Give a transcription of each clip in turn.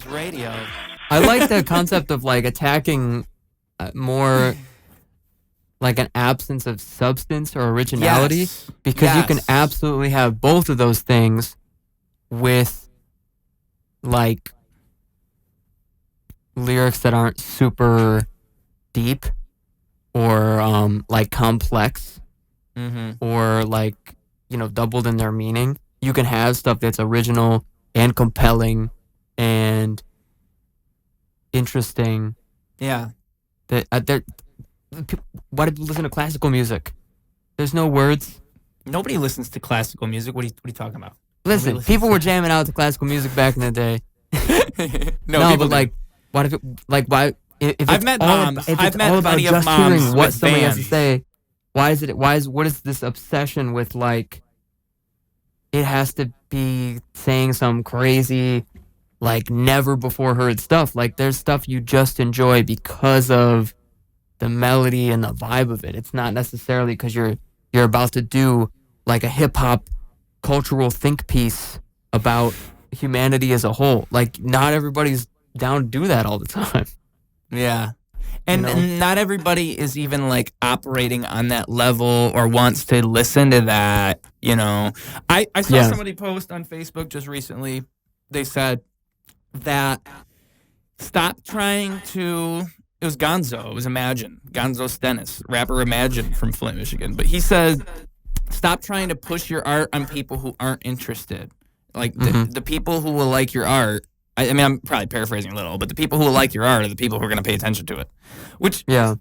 Ruse Radio. I like the concept of like attacking more like an absence of substance or originality, because you can absolutely have both of those things with like lyrics that aren't super deep or like complex or like, you know, doubled in their meaning. You can have stuff that's original and compelling and interesting. Yeah. Why do people listen to classical music? There's no words. Nobody listens to classical music. What are you talking about? Listen, people were jamming out to classical music back in the day. no, but like, what if it, like, why? If it's I've met moms. If it's I've met all about plenty of just moms hearing what with somebody has to bands. say, what is this obsession with like? It has to be saying some crazy, like never before heard stuff. Like there's stuff you just enjoy because of the melody and the vibe of it. It's not necessarily because you're about to do like a hip hop cultural think piece about humanity as a whole. Like not everybody's down to do that all the time. Yeah. And not everybody is even like operating on that level or wants to listen to that, you know. I saw somebody post on Facebook just recently. They said that stop trying to, it was Gonzo, it was Imagine, Gonzo Stennis, rapper Imagine from Flint, Michigan. But he said, stop trying to push your art on people who aren't interested. Like the people who will like your art, I mean, I'm probably paraphrasing a little, but the people who will like your art are the people who are going to pay attention to it. Which, yeah,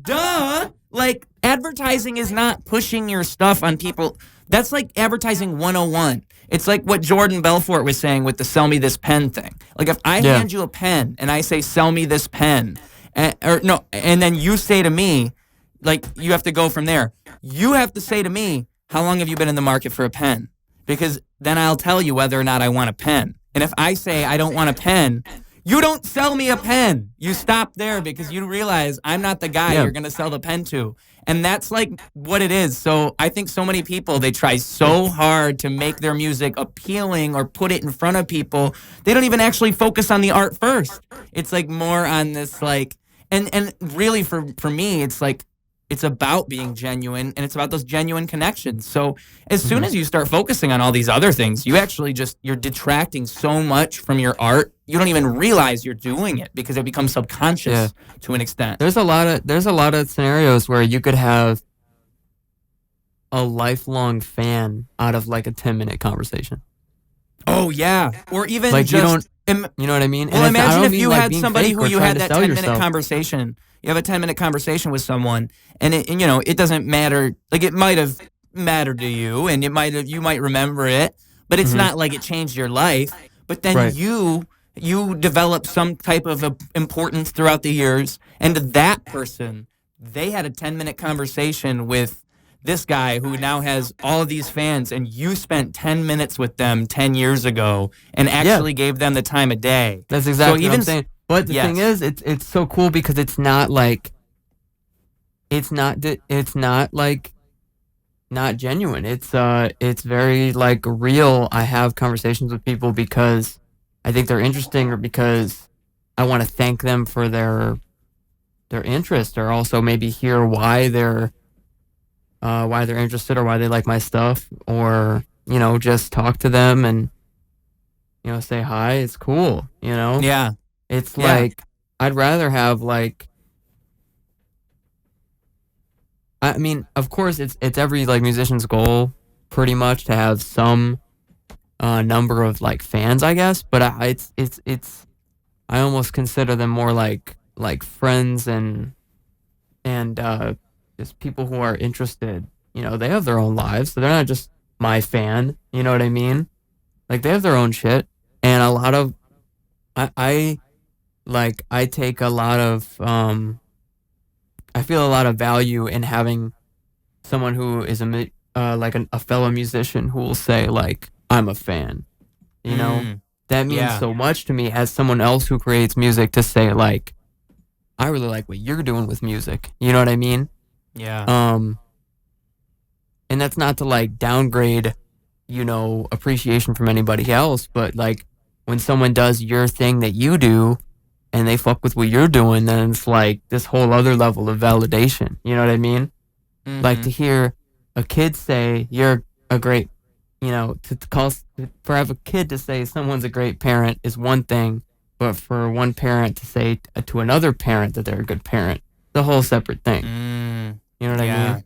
duh. Like, advertising is not pushing your stuff on people. That's like advertising 101. It's like what Jordan Belfort was saying with the sell me this pen thing. Like, if I hand you a pen and I say, sell me this pen, and then you say to me, like, you have to go from there. You have to say to me, how long have you been in the market for a pen? Because then I'll tell you whether or not I want a pen. And if I say I don't want a pen, you don't sell me a pen. You stop there because you realize I'm not the guy you're going to sell the pen to. And that's like what it is. So I think so many people, they try so hard to make their music appealing or put it in front of people. They don't even actually focus on the art first. It's like more on this like, and really for me, it's like, it's about being genuine, and it's about those genuine connections. So as soon as you start focusing on all these other things, you actually you're detracting so much from your art. You don't even realize you're doing it because it becomes subconscious to an extent. There's a lot of scenarios where you could have a lifelong fan out of like a 10-minute conversation. Oh yeah, or even like just you know what I mean? Well, and imagine if mean you like had being somebody fake who or you trying had to that sell 10-minute conversation. You have a 10-minute conversation with someone, and it doesn't matter. Like it might have mattered to you, and you might remember it, but it's not like it changed your life. But then you develop some type of importance throughout the years, and that person, they had a 10-minute conversation with this guy who now has all of these fans, and you spent 10 minutes with them 10 years ago and actually gave them the time of day. That's exactly what I'm saying. But the thing is, it's so cool because it's not like, it's not like not genuine. It's very like real. I have conversations with people because I think they're interesting or because I want to thank them for their interest, or also maybe hear why they're interested or why they like my stuff, or, you know, just talk to them and, you know, say hi. It's cool, you know? Yeah. It's like, I'd rather have like, I mean, of course it's every like musician's goal pretty much to have some number of like fans, I guess, but I almost consider them more like friends and just people who are interested. You know, they have their own lives, so they're not just my fan, you know what I mean? Like they have their own shit, and a lot of I take a lot of I feel a lot of value in having someone who is a fellow musician who will say like, I'm a fan, you know? That means so much to me as someone else who creates music to say like, I really like what you're doing with music, you know what I mean? Yeah. And that's not to like downgrade, you know, appreciation from anybody else, but like when someone does your thing that you do and they fuck with what you're doing, then it's like this whole other level of validation. You know what I mean? Mhm. Like to hear a kid say you're a great, you know, for have a kid to say someone's a great parent is one thing, but for one parent to say to another parent that they're a good parent, the whole separate thing. You know what I mean?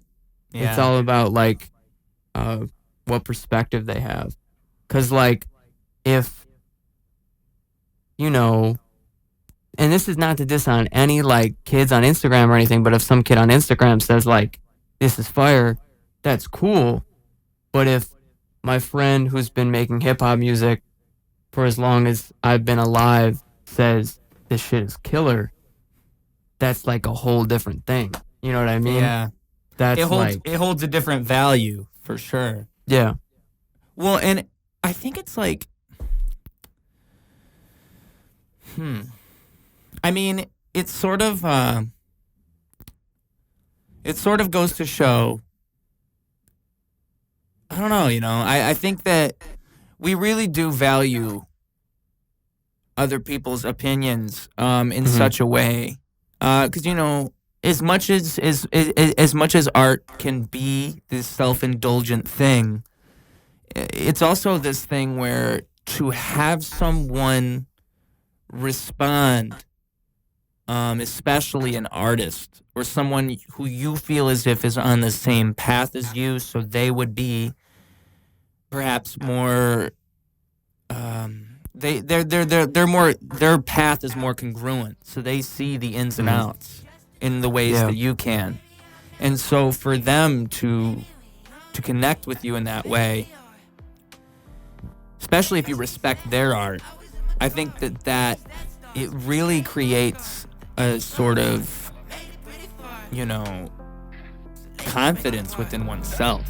Yeah. It's all about like what perspective they have. 'Cause like if, you know, and this is not to diss on any like kids on Instagram or anything, but if some kid on Instagram says like, this is fire, that's cool. But if my friend who's been making hip hop music for as long as I've been alive says this shit is killer, that's like a whole different thing. You know what I mean? Yeah. That's It holds a different value for sure. yeah. Well, and I think it's like, I mean, it's sort of goes to show, I don't know, you know, I think that we really do value other people's opinions in such a way, because, you know, as much as art can be this self-indulgent thing, it's also this thing where to have someone respond, especially an artist or someone who you feel as if is on the same path as you, so they would be perhaps more, they're more, their path is more congruent, so they see the ins and outs in the ways that you can, and so for them to connect with you in that way, especially if you respect their art, I think that it really creates a sort of, you know, confidence within oneself.